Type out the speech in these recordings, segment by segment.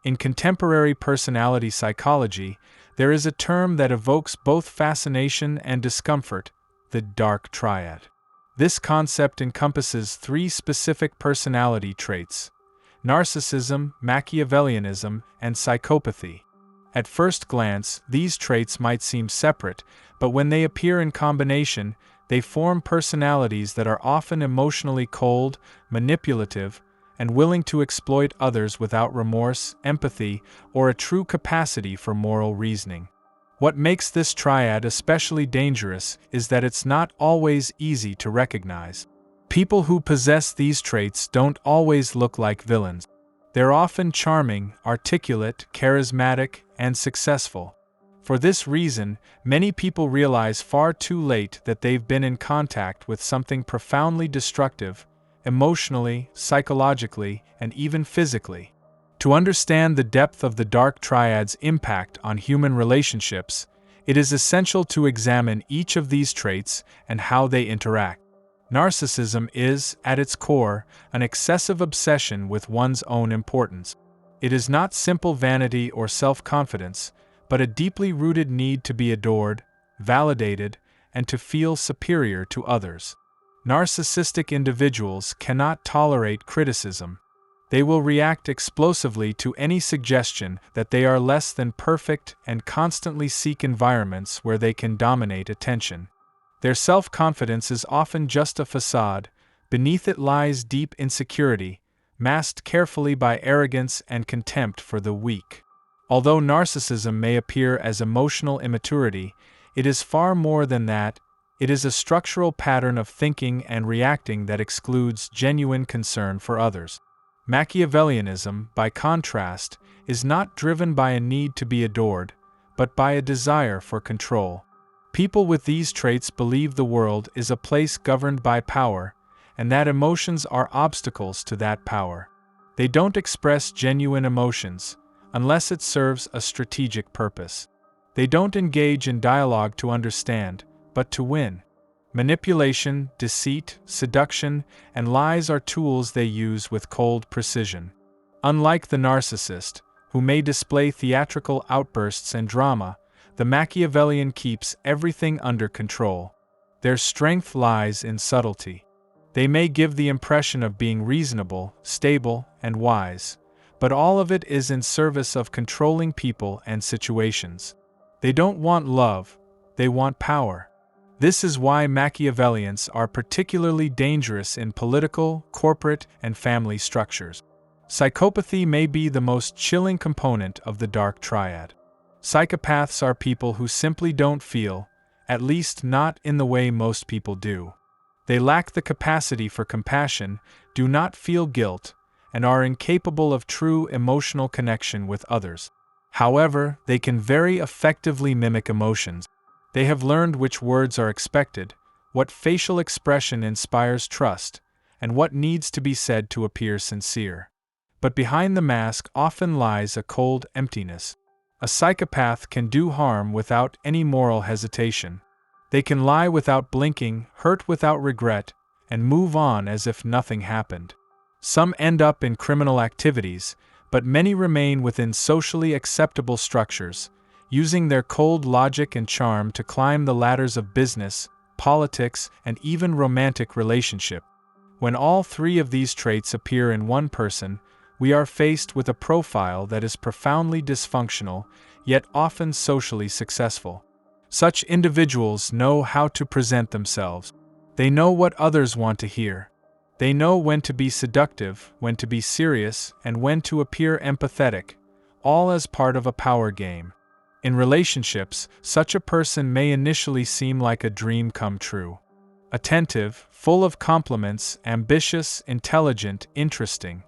In contemporary personality psychology, there is a term that evokes both fascination and discomfort: the Dark Triad. This concept encompasses three specific personality traits: narcissism, Machiavellianism, and psychopathy. At first glance, these traits might seem separate, but when they appear in combination, they form personalities that are often emotionally cold, manipulative, and willing to exploit others without remorse, empathy, or a true capacity for moral reasoning. What makes this triad especially dangerous is that it's not always easy to recognize. People who possess these traits don't always look like villains. They're often charming, articulate, charismatic, and successful. For this reason, many people realize far too late that they've been in contact with something profoundly destructive, emotionally, psychologically, and even physically. To understand the depth of the Dark Triad's impact on human relationships, it is essential to examine each of these traits and how they interact. Narcissism is, at its core, an excessive obsession with one's own importance. It is not simple vanity or self-confidence, but a deeply rooted need to be adored, validated, and to feel superior to others. Narcissistic individuals cannot tolerate criticism. They will react explosively to any suggestion that they are less than perfect and constantly seek environments where they can dominate attention. Their self-confidence is often just a facade. Beneath it lies deep insecurity, masked carefully by arrogance and contempt for the weak. Although narcissism may appear as emotional immaturity, it is far more than that. It is a structural pattern of thinking and reacting that excludes genuine concern for others. Machiavellianism, by contrast, is not driven by a need to be adored, but by a desire for control. People with these traits believe the world is a place governed by power, and that emotions are obstacles to that power. They don't express genuine emotions, unless it serves a strategic purpose. They don't engage in dialogue to understand, but to win. Manipulation, deceit, seduction, and lies are tools they use with cold precision. Unlike the narcissist, who may display theatrical outbursts and drama, the Machiavellian keeps everything under control. Their strength lies in subtlety. They may give the impression of being reasonable, stable, and wise, but all of it is in service of controlling people and situations. They don't want love, they want power. This is why Machiavellians are particularly dangerous in political, corporate, and family structures. Psychopathy may be the most chilling component of the Dark Triad. Psychopaths are people who simply don't feel, at least not in the way most people do. They lack the capacity for compassion, do not feel guilt, and are incapable of true emotional connection with others. However, they can very effectively mimic emotions. They have learned which words are expected, what facial expression inspires trust, and what needs to be said to appear sincere. But behind the mask often lies a cold emptiness. A psychopath can do harm without any moral hesitation. They can lie without blinking, hurt without regret, and move on as if nothing happened. Some end up in criminal activities, but many remain within socially acceptable structures, using their cold logic and charm to climb the ladders of business, politics, and even romantic relationship. When all three of these traits appear in one person, we are faced with a profile that is profoundly dysfunctional, yet often socially successful. Such individuals know how to present themselves. They know what others want to hear. They know when to be seductive, when to be serious, and when to appear empathetic, all as part of a power game. In relationships, such a person may initially seem like a dream come true. Attentive, full of compliments, ambitious, intelligent, interesting.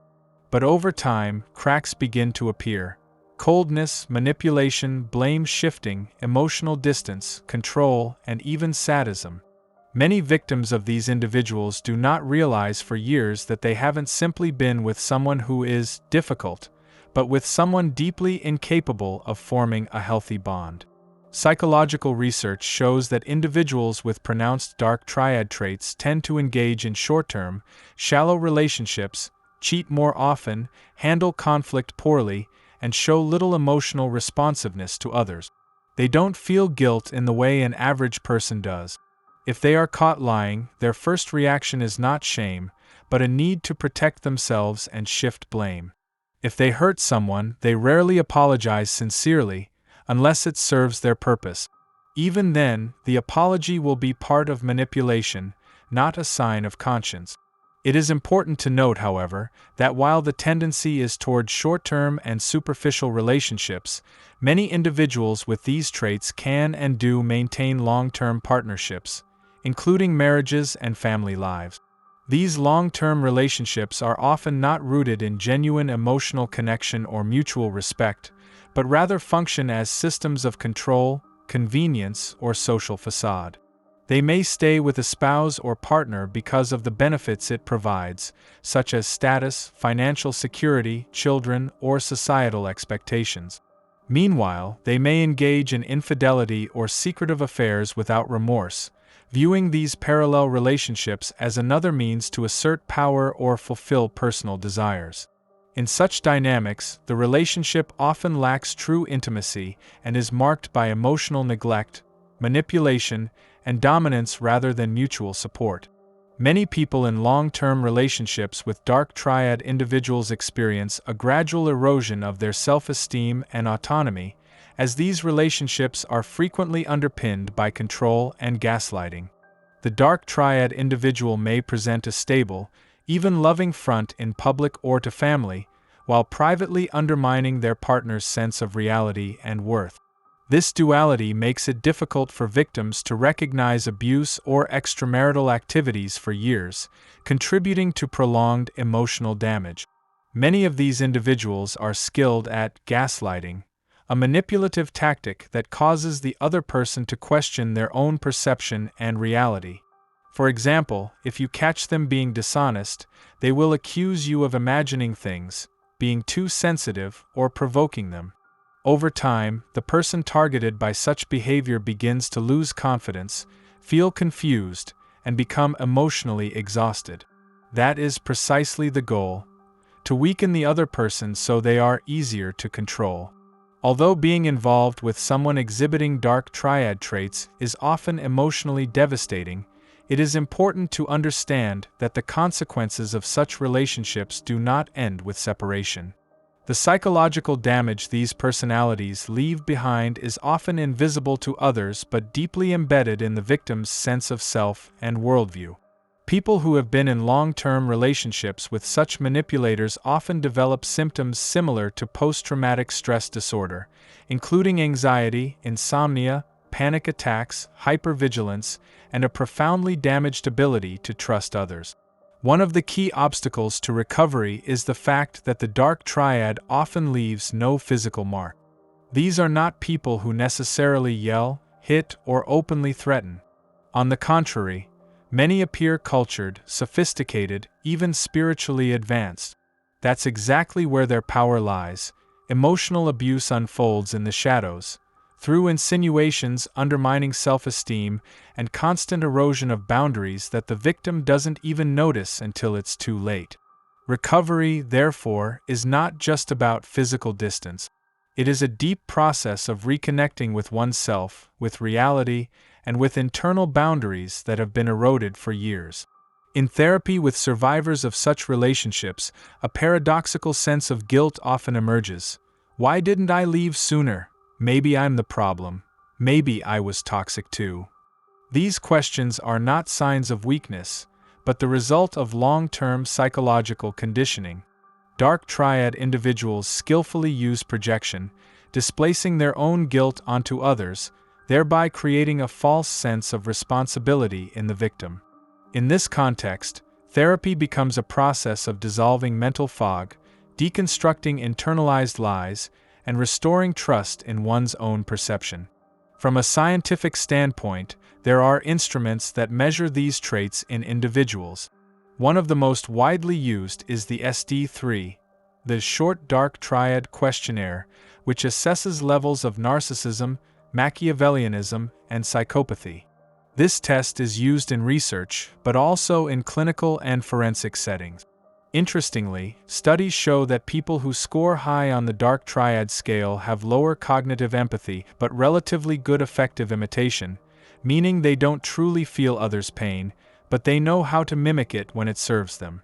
But over time, cracks begin to appear. Coldness, manipulation, blame shifting, emotional distance, control, and even sadism. Many victims of these individuals do not realize for years that they haven't simply been with someone who is difficult, but with someone deeply incapable of forming a healthy bond. Psychological research shows that individuals with pronounced Dark Triad traits tend to engage in short-term, shallow relationships, cheat more often, handle conflict poorly, and show little emotional responsiveness to others. They don't feel guilt in the way an average person does. If they are caught lying, their first reaction is not shame, but a need to protect themselves and shift blame. If they hurt someone, they rarely apologize sincerely, unless it serves their purpose. Even then, the apology will be part of manipulation, not a sign of conscience. It is important to note, however, that while the tendency is toward short-term and superficial relationships, many individuals with these traits can and do maintain long-term partnerships, including marriages and family lives. These long-term relationships are often not rooted in genuine emotional connection or mutual respect, but rather function as systems of control, convenience, or social facade. They may stay with a spouse or partner because of the benefits it provides, such as status, financial security, children, or societal expectations. Meanwhile, they may engage in infidelity or secretive affairs without remorse, viewing these parallel relationships as another means to assert power or fulfill personal desires. In such dynamics, the relationship often lacks true intimacy and is marked by emotional neglect, manipulation, and dominance rather than mutual support. Many people in long-term relationships with Dark Triad individuals experience a gradual erosion of their self-esteem and autonomy, as these relationships are frequently underpinned by control and gaslighting. The Dark Triad individual may present a stable, even loving front in public or to family, while privately undermining their partner's sense of reality and worth. This duality makes it difficult for victims to recognize abuse or extramarital activities for years, contributing to prolonged emotional damage. Many of these individuals are skilled at gaslighting, a manipulative tactic that causes the other person to question their own perception and reality. For example, if you catch them being dishonest, they will accuse you of imagining things, being too sensitive, or provoking them. Over time, the person targeted by such behavior begins to lose confidence, feel confused, and become emotionally exhausted. That is precisely the goal: to weaken the other person so they are easier to control. Although being involved with someone exhibiting Dark Triad traits is often emotionally devastating, it is important to understand that the consequences of such relationships do not end with separation. The psychological damage these personalities leave behind is often invisible to others but deeply embedded in the victim's sense of self and worldview. People who have been in long-term relationships with such manipulators often develop symptoms similar to post-traumatic stress disorder, including anxiety, insomnia, panic attacks, hypervigilance, and a profoundly damaged ability to trust others. One of the key obstacles to recovery is the fact that the Dark Triad often leaves no physical mark. These are not people who necessarily yell, hit, or openly threaten. On the contrary, many appear cultured, sophisticated, even spiritually advanced. That's exactly where their power lies. Emotional abuse unfolds in the shadows, through insinuations undermining self-esteem and constant erosion of boundaries that the victim doesn't even notice until it's too late. Recovery, therefore, is not just about physical distance. It is a deep process of reconnecting with oneself, with reality, and with internal boundaries that have been eroded for years. In therapy with survivors of such relationships, a paradoxical sense of guilt often emerges. Why didn't I leave sooner? Maybe I'm the problem. Maybe I was toxic too. These questions are not signs of weakness, but the result of long-term psychological conditioning. Dark Triad individuals skillfully use projection, displacing their own guilt onto others, thereby creating a false sense of responsibility in the victim. In this context, therapy becomes a process of dissolving mental fog, deconstructing internalized lies, and restoring trust in one's own perception. From a scientific standpoint, there are instruments that measure these traits in individuals. One of the most widely used is the SD3, the Short Dark Triad Questionnaire, which assesses levels of narcissism, Machiavellianism, and psychopathy. This test is used in research, but also in clinical and forensic settings. Interestingly, studies show that people who score high on the Dark Triad scale have lower cognitive empathy but relatively good affective imitation, meaning they don't truly feel others' pain, but they know how to mimic it when it serves them.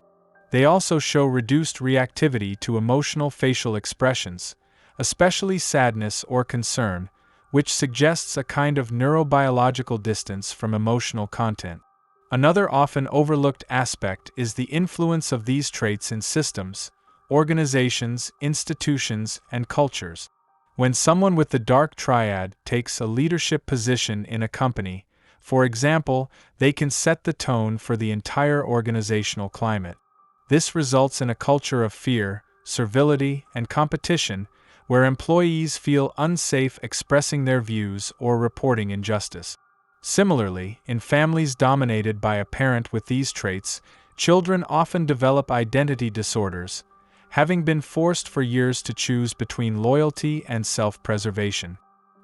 They also show reduced reactivity to emotional facial expressions, especially sadness or concern, which suggests a kind of neurobiological distance from emotional content. Another often overlooked aspect is the influence of these traits in systems, organizations, institutions, and cultures. When someone with the Dark Triad takes a leadership position in a company, for example, they can set the tone for the entire organizational climate. This results in a culture of fear, servility, and competition, where employees feel unsafe expressing their views or reporting injustice. Similarly, in families dominated by a parent with these traits, children often develop identity disorders, having been forced for years to choose between loyalty and self-preservation.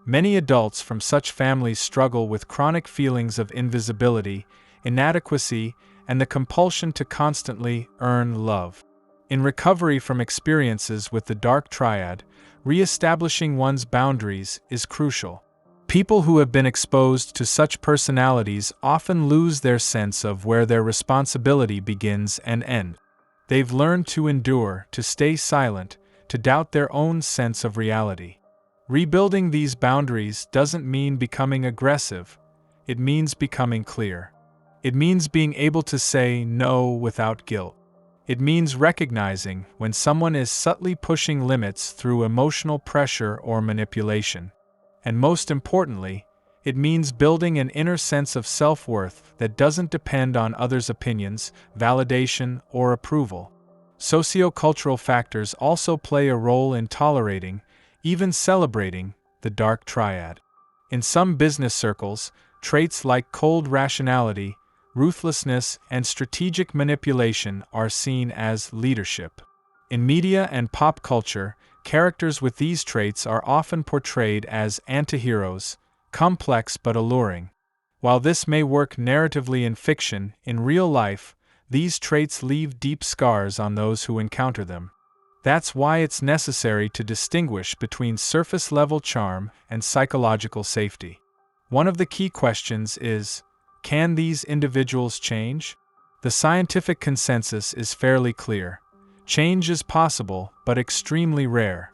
Many adults from such families struggle with chronic feelings of invisibility, inadequacy, and the compulsion to constantly earn love. In recovery from experiences with the Dark Triad, re-establishing one's boundaries is crucial. People who have been exposed to such personalities often lose their sense of where their responsibility begins and ends. They've learned to endure, to stay silent, to doubt their own sense of reality. Rebuilding these boundaries doesn't mean becoming aggressive, it means becoming clear. It means being able to say no without guilt. It means recognizing when someone is subtly pushing limits through emotional pressure or manipulation. And most importantly, it means building an inner sense of self-worth that doesn't depend on others' opinions, validation, or approval. Sociocultural factors also play a role in tolerating, even celebrating, the Dark Triad. In some business circles, traits like cold rationality, ruthlessness, and strategic manipulation are seen as leadership. In media and pop culture, characters with these traits are often portrayed as antiheroes, complex but alluring. While this may work narratively in fiction, in real life, these traits leave deep scars on those who encounter them. That's why it's necessary to distinguish between surface-level charm and psychological safety. One of the key questions is, can these individuals change? The scientific consensus is fairly clear. Change is possible, but extremely rare.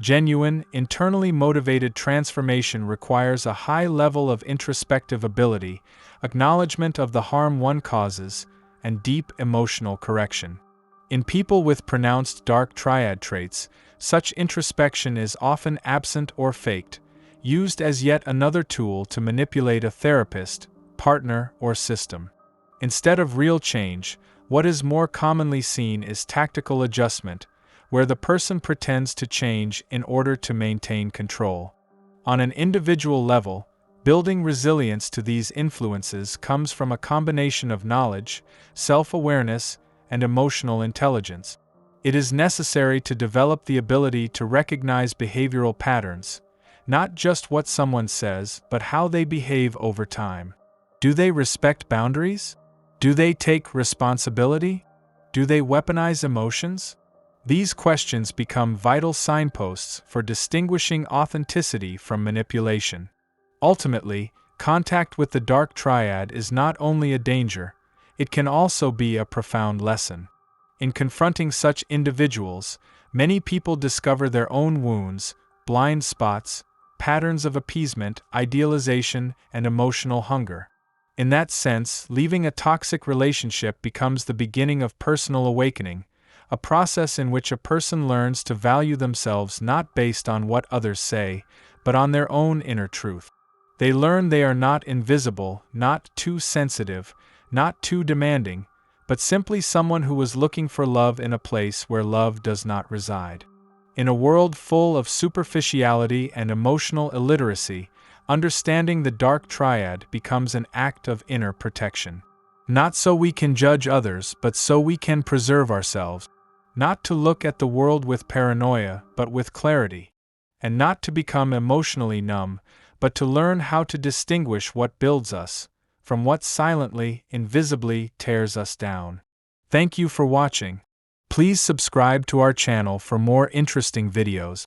Genuine, internally motivated transformation requires a high level of introspective ability, acknowledgement of the harm one causes, and deep emotional correction. In people with pronounced Dark Triad traits, such introspection is often absent or faked, used as yet another tool to manipulate a therapist, partner, or system. Instead of real change, what is more commonly seen is tactical adjustment, where the person pretends to change in order to maintain control. On an individual level, building resilience to these influences comes from a combination of knowledge, self-awareness, and emotional intelligence. It is necessary to develop the ability to recognize behavioral patterns, not just what someone says, but how they behave over time. Do they respect boundaries? Do they take responsibility? Do they weaponize emotions? These questions become vital signposts for distinguishing authenticity from manipulation. Ultimately, contact with the Dark Triad is not only a danger, it can also be a profound lesson. In confronting such individuals, many people discover their own wounds, blind spots, patterns of appeasement, idealization, and emotional hunger. In that sense, leaving a toxic relationship becomes the beginning of personal awakening, a process in which a person learns to value themselves not based on what others say, but on their own inner truth. They learn they are not invisible, not too sensitive, not too demanding, but simply someone who was looking for love in a place where love does not reside. In a world full of superficiality and emotional illiteracy, understanding the Dark Triad becomes an act of inner protection. Not so we can judge others, but so we can preserve ourselves. Not to look at the world with paranoia, but with clarity. And not to become emotionally numb, but to learn how to distinguish what builds us from what silently, invisibly tears us down. Thank you for watching. Please subscribe to our channel for more interesting videos.